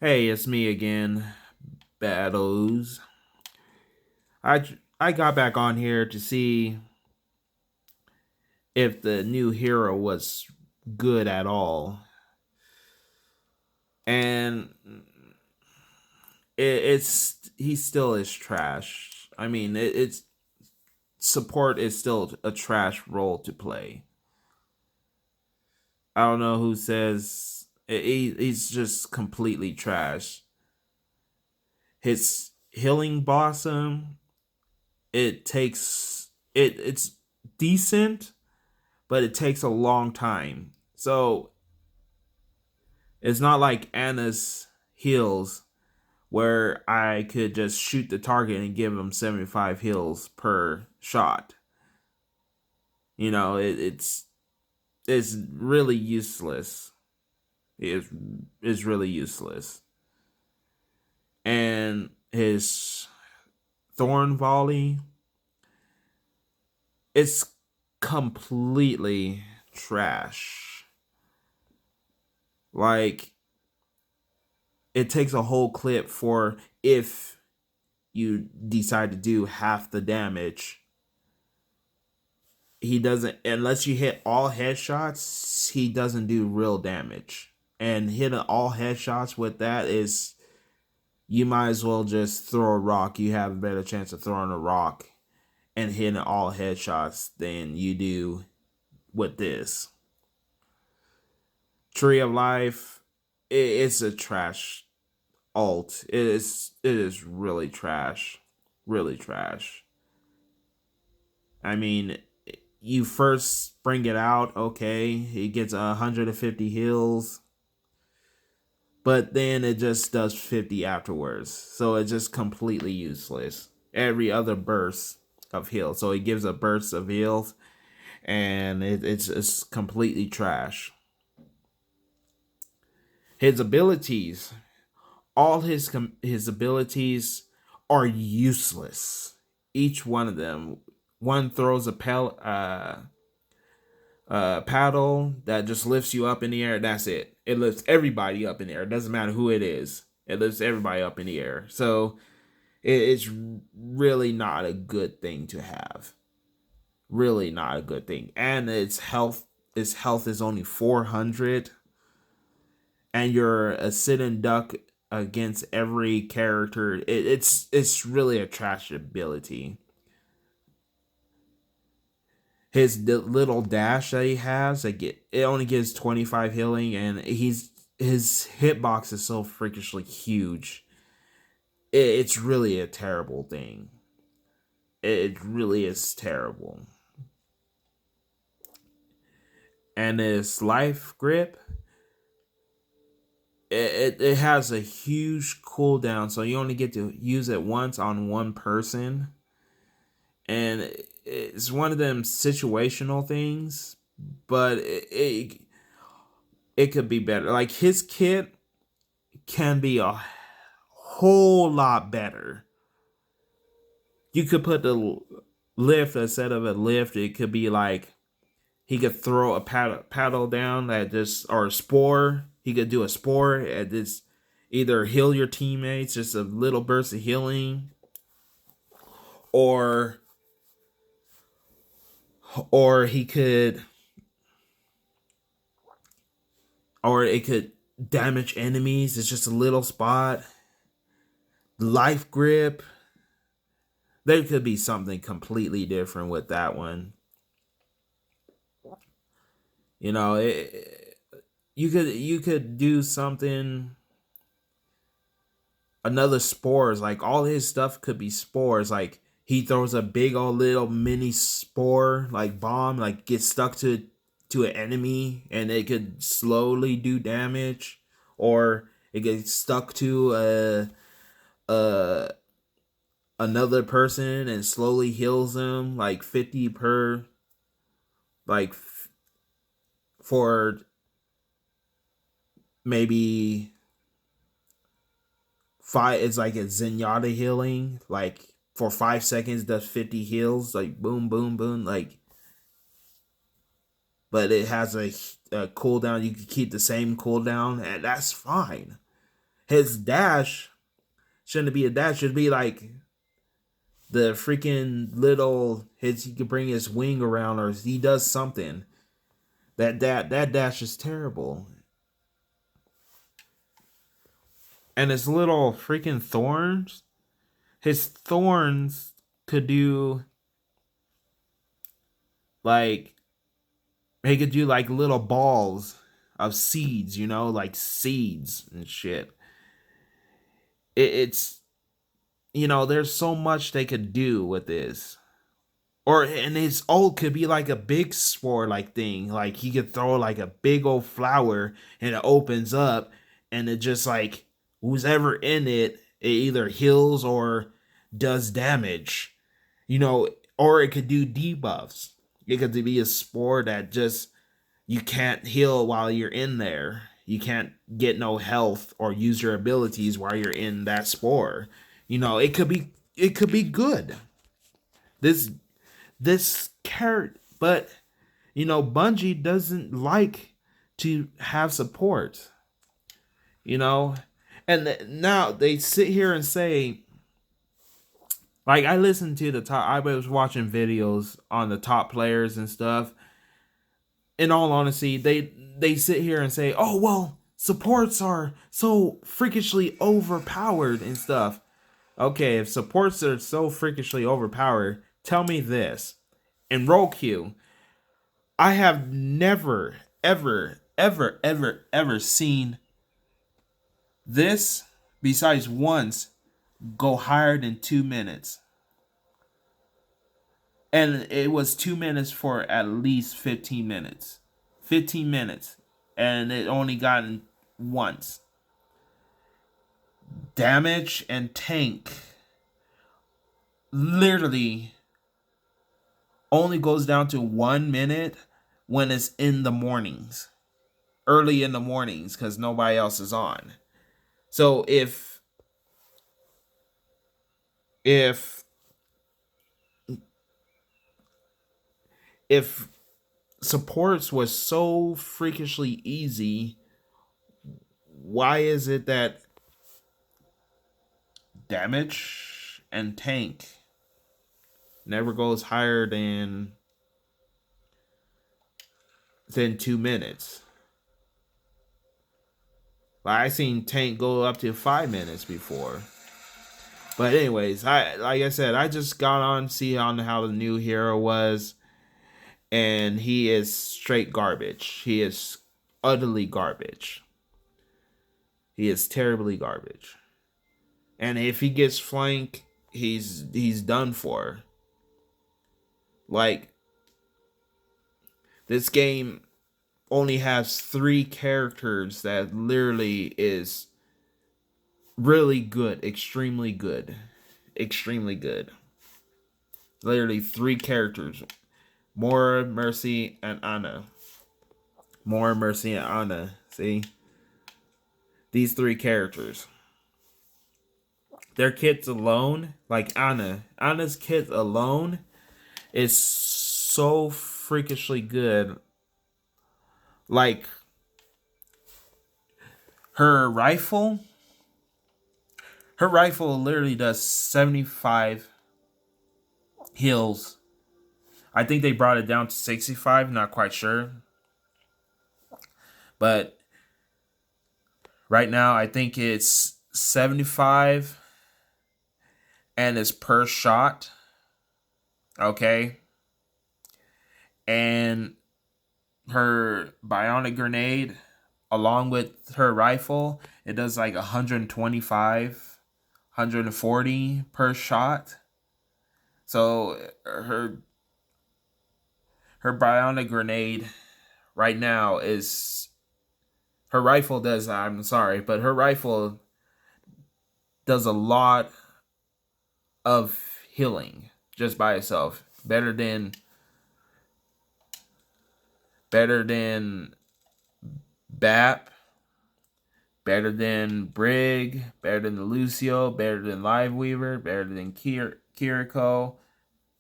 Hey, it's me again, Battles. I got back on here to see if the new hero was good at all, and it's he still is trash. I mean, it's support is still a trash role to play. I don't know who says he's just completely trash. His healing blossom, it's decent, but it takes a long time. So it's not like Anna's heals where I could just shoot the target and give him 75 heals per shot. It's really useless. It's really useless. And his thorn volley, it's completely trash. Like, it takes a whole clip for if you decide to do half the damage. He doesn't, unless you hit all headshots, he doesn't do real damage. And hitting all headshots with that is, you might as well just throw a rock. You have a better chance of throwing a rock and hitting all headshots than you do with this. Tree of Life, it's a trash alt. It is really trash. Really trash. I mean, you first bring it out, okay, he gets 150 heals, but then it just does 50 afterwards. So it's just completely useless. Every other burst of heals. So it gives a burst of heals, and it's completely trash. His abilities, all his abilities are useless. Each one of them. One throws paddle that just lifts you up in the air. That's it. It lifts everybody up in the air. It doesn't matter who it is. It lifts everybody up in the air. So it's really not a good thing to have. Really not a good thing. And its health is only 400, and you're a sit and duck against every character. It's really a trash ability. His little dash that he has, like it only gives 25 healing, and his hitbox is so freakishly huge. It's really a terrible thing. It really is terrible. And his life grip, it has a huge cooldown, so you only get to use it once on one person, and it's one of them situational things. But it could be better. Like, his kit can be a whole lot better. You could put the lift instead of a lift. It could be like he could throw a paddle down that just, or a spore. He could do a spore and just either heal your teammates, just a little burst of healing, or or he could, or it could damage enemies. It's just a little spot. Life grip. There could be something completely different with that one. You know, you could do something. Another spores, like all his stuff could be spores. Like, he throws a big old little mini spore like bomb, like gets stuck to an enemy, and it could slowly do damage, or it gets stuck to a another person and slowly heals them like 50 per, like for maybe five. It's like a Zenyatta healing, like for 5 seconds does 50 heals, like boom boom boom, like. But it has a cooldown. You can keep the same cooldown, and that's fine. His dash shouldn't be a dash. Should be like the freaking little hits. He could bring his wing around, or he does something. That dash is terrible. And his little freaking thorns. His thorns could do like he could do like little balls of seeds, like seeds and shit. It's there's so much they could do with this. And his ult could be like a big spore like thing. Like he could throw like a big old flower and it opens up and it just like who's ever in it, it either heals or does damage. Or it could do debuffs. It could be a spore that just you can't heal while you're in there. You can't get no health or use your abilities while you're in that spore. It could be good. This carrot, but Bungie doesn't like to have support. And now they sit here and say, like, I listened to the top. I was watching videos on the top players and stuff. In all honesty, they sit here and say, "Oh well, supports are so freakishly overpowered and stuff." Okay, if supports are so freakishly overpowered, tell me this: in role queue, I have never, ever, ever, ever, ever seen this, besides once, go higher than 2 minutes. And it was 2 minutes for at least 15 minutes. 15 minutes. And it only gotten once. Damage and tank literally only goes down to 1 minute when it's in the mornings. Early in the mornings because nobody else is on. So if supports was so freakishly easy, why is it that damage and tank never goes higher than 2 minutes? I seen tank go up to 5 minutes before. But anyways, like I said, I just got on to see on how the new hero was, and he is straight garbage. He is utterly garbage. He is terribly garbage. And if he gets flanked, he's done for. Like, this game only has 3 characters that literally is really good, extremely good. Extremely good. Literally 3 characters. Moira, Mercy, and Ana. Moira, Mercy, and Ana. See? These 3 characters. Their kits alone, like Ana's kit alone is so freakishly good. Like, her rifle literally does 75 heals. I think they brought it down to 65, not quite sure. But right now, I think it's 75 and it's per shot. Okay. And her bionic grenade, along with her rifle, it does like 125, 140 per shot. So her bionic grenade right now is, her rifle does, I'm sorry, but her rifle does a lot of healing just by itself. Better than BAP, better than Brig, better than Lucio, better than Liveweaver, better than Kiriko,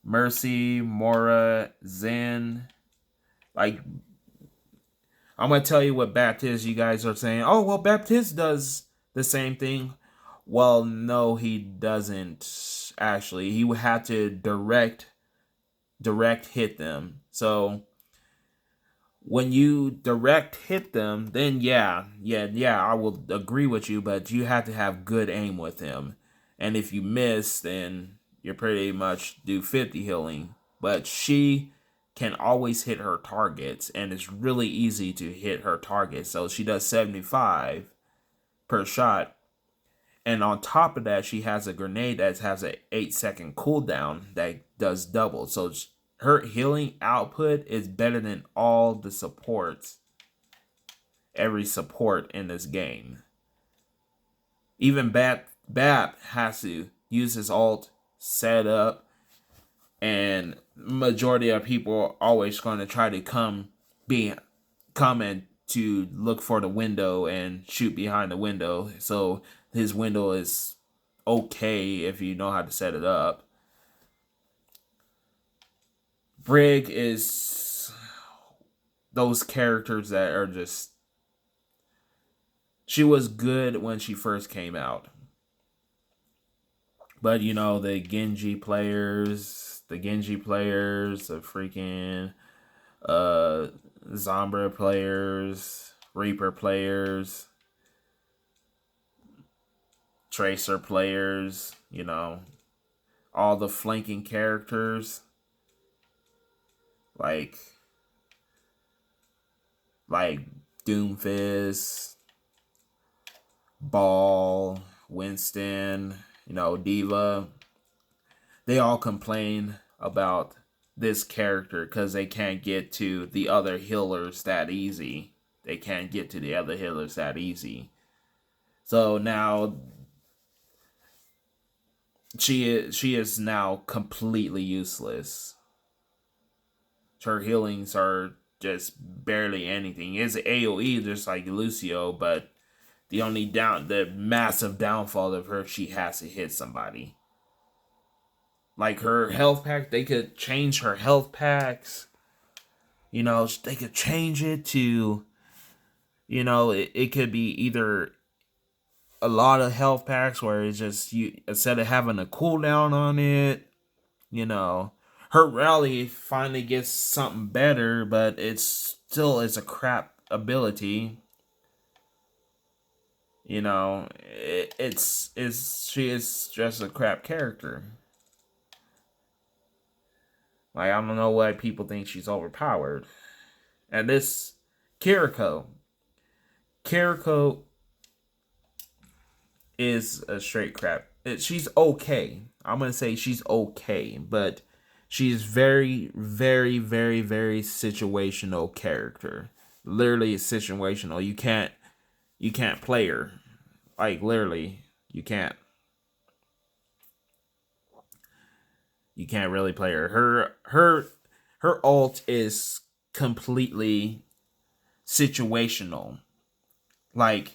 Mercy, Mora, Zen. Like, I'm going to tell you what Baptiste, you guys are saying, oh, well, Baptiste does the same thing? Well, no, he doesn't actually. He would have to direct hit them. So when you direct hit them, then yeah, I will agree with you, but you have to have good aim with him. And if you miss, then you're pretty much do 50 healing. But she can always hit her targets, and it's really easy to hit her targets. So she does 75 per shot. And on top of that, she has a grenade that has an 8-second cooldown that does double. So her healing output is better than all the supports, every support in this game. Even Bap has to use his ult, set up, and majority of people are always going to try to come and to look for the window and shoot behind the window. So his window is okay if you know how to set it up. Brig is those characters that are just... She was good when she first came out. But you know, the Genji players, the freaking Sombra players, Reaper players, Tracer players, you know, all the flanking characters like Doomfist, Ball, Winston, you know, D.Va. They all complain about this character because they can't get to the other healers that easy. So now she is now completely useless. Her healings are just barely anything. It's AoE just like Lucio, but the massive downfall of her, she has to hit somebody. Like her health pack, they could change her health packs. You know, they could change it to, you know, it could be either a lot of health packs where it's just, you, instead of having a cooldown on it, you know, her rally finally gets something better, but it's a crap ability. You know, she is just a crap character. Like, I don't know why people think she's overpowered. And this Kiriko is a straight crap. She's okay. I'm gonna say she's okay, but she's very, very, very, very situational character. Literally situational. You can't play her. Like, literally, you can't. You can't really play her. Her ult is completely situational. Like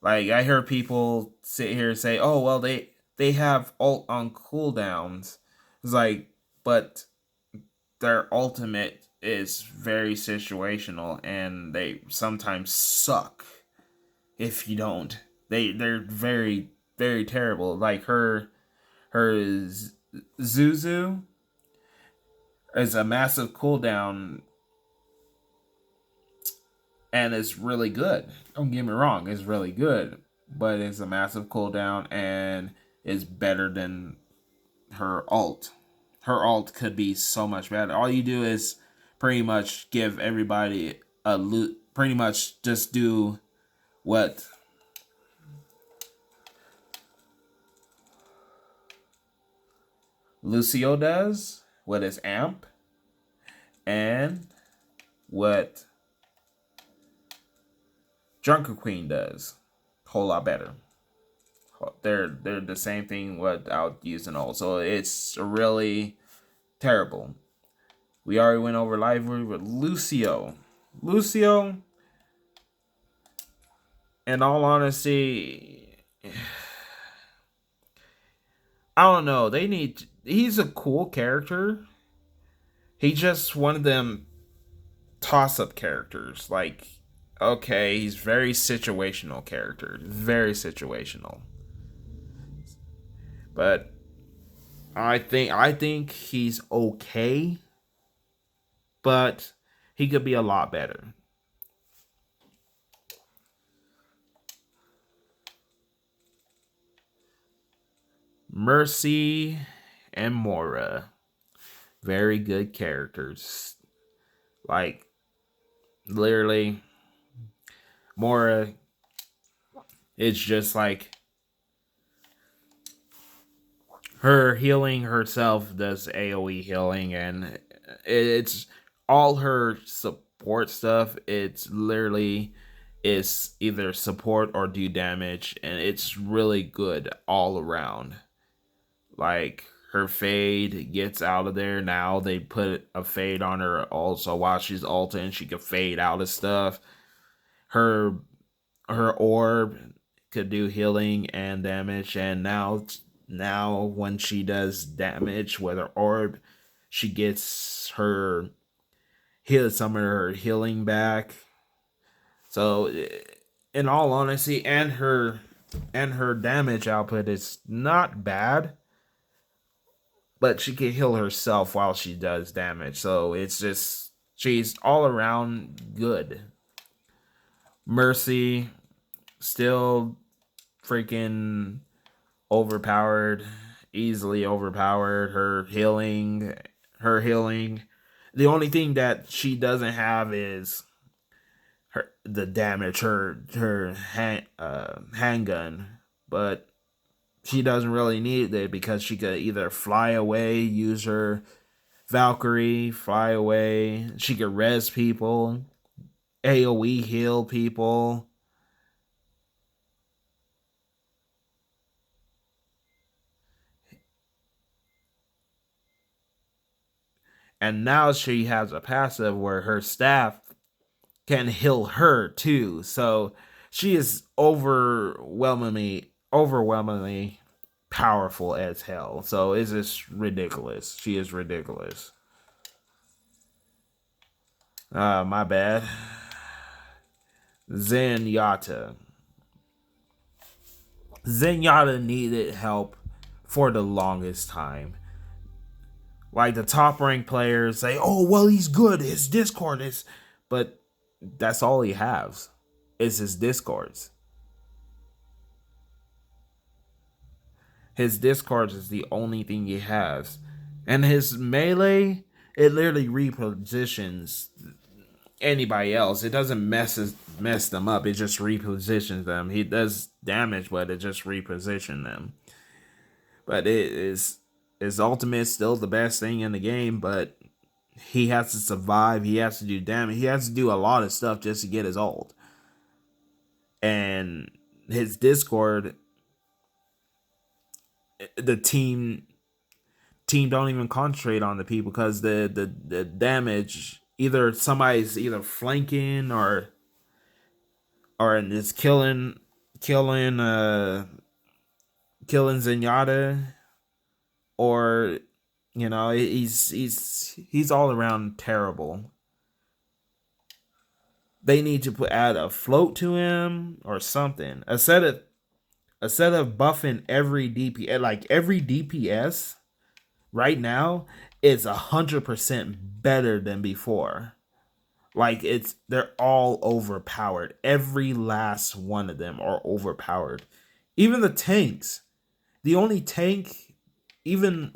I hear people sit here and say, "Oh, well, they have ult on cooldowns." It's like, but their ultimate is very situational, and they sometimes suck if you don't. They're very, very terrible. Like her Zuzu is a massive cooldown, and it's really good. Don't get me wrong, it's really good, but it's a massive cooldown and is better than her ult. Her ult could be so much better. All you do is pretty much give everybody a loot. Pretty much just do what Lucio does, what his amp, and what Drunken Queen does. Whole lot better. They're the same thing without using ult. So it's really terrible. We already went over Lively with Lucio. Lucio, in all honesty, I don't know. He's a cool character. He's just one of them toss-up characters. Like, Okay, he's very situational character. Very situational. But I think he's okay, but he could be a lot better. Mercy and Mora, very good characters. Like literally, Mora is just like her healing herself does AoE healing, and it's all her support stuff. It's literally is either support or do damage, and it's really good all around. Like her fade gets out of there. Now they put a fade on her also while she's ulting. She can fade out of stuff. Her her orb could do healing and damage, and now when she does damage with her orb, she gets her heal some of her healing back. So in all honesty, and her damage output is not bad, but she can heal herself while she does damage. So it's just she's all around good. Mercy still freaking overpowered, easily overpowered. Her healing. The only thing that she doesn't have is the damage, her handgun, but she doesn't really need it because she could either fly away, use her Valkyrie, fly away. She could res people, AoE heal people. And now she has a passive where her staff can heal her too. So she is overwhelmingly powerful as hell. So it's just ridiculous. She is ridiculous. My bad. Zenyatta. Zenyatta needed help for the longest time. Like the top ranked players say, "Oh well, he's good. His Discord is," but that's all he has. Is his Discords. His Discords is the only thing he has, and his melee it literally repositions anybody else. It doesn't mess them up. It just repositions them. He does damage, but it just repositions them. But it is his ultimate is still the best thing in the game, but he has to survive. He has to do damage. He has to do a lot of stuff just to get his ult. And his Discord, the team don't even concentrate on the people because the damage either somebody's either flanking or is killing Zenyatta, or he's all around terrible. They need to add a float to him or something. A set of buffing every DPS, like every DPS right now is 100% better than before. Like they're all overpowered. Every last one of them are overpowered. Even the tanks. The only tank, even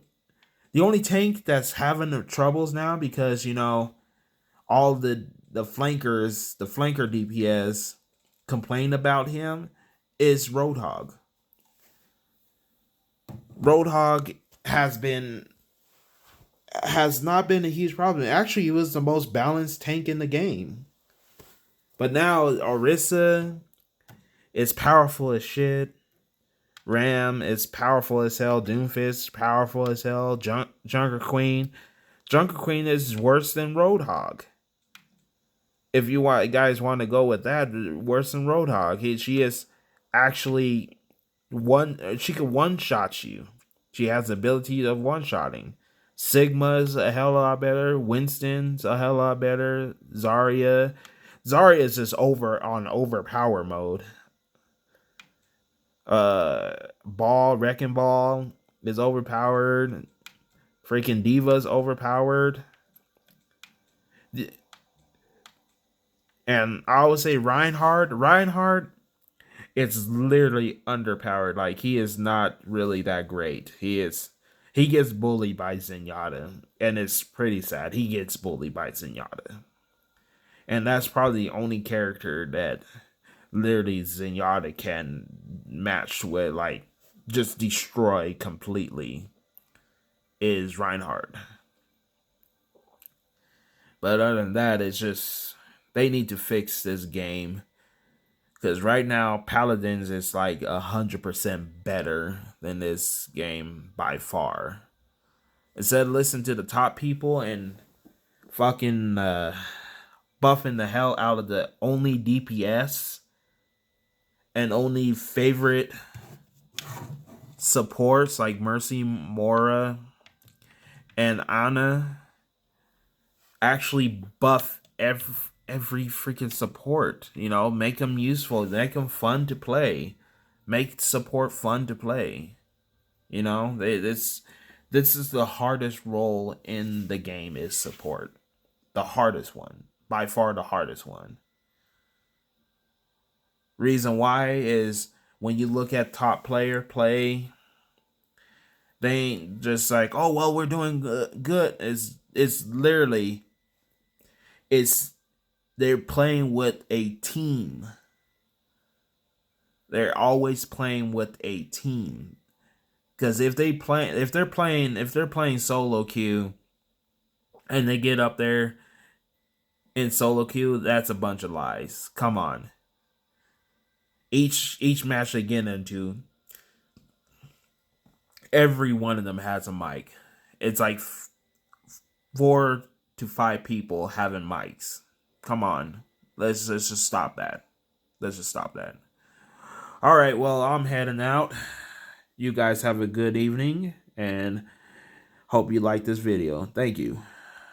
the only tank that's having the troubles now because all the flankers, the flanker DPS complain about him is Roadhog. Roadhog has not been a huge problem. Actually, he was the most balanced tank in the game. But now Orisa is powerful as shit. Ram is powerful as hell. Doomfist powerful as hell. Junker Queen. Junker Queen is worse than Roadhog. If you guys want to go with that, worse than Roadhog. She is actually she can one shot you. She has the ability of one shotting. Sigma's a hell of a lot better. Winston's a hell of a lot better. Zarya. Zarya is just overpower mode. Wrecking Ball is overpowered. Freaking Diva's overpowered. And I would say Reinhardt, it's literally underpowered. Like, he is not really that great. He gets bullied by Zenyatta, and it's pretty sad. He gets bullied by Zenyatta. And that's probably the only character that literally Zenyatta can match with, like, just destroy completely, is Reinhardt. But other than that, it's just, they need to fix this game. Because right now, Paladins is like 100% better than this game by far. Instead of listening to the top people and fucking buffing the hell out of the only DPS and only favorite supports like Mercy, Mora, and Ana, actually buff every freaking support. You know, make them useful, make them fun to play, make support fun to play. You know, this is the hardest role in the game, is support. The hardest one, by far the hardest one. Reason why is when you look at top player play, they ain't just like, oh well, we're doing good. It's literally, they're playing with a team. They're always playing with a team. Because if they're playing solo queue and they get up there in solo queue, that's a bunch of lies. Come on. Each match they get into, every one of them has a mic. It's like 4 to 5 people having mics. Come on. Let's just stop that. Let's just stop that. All right, well, I'm heading out. You guys have a good evening, and hope you like this video. Thank you.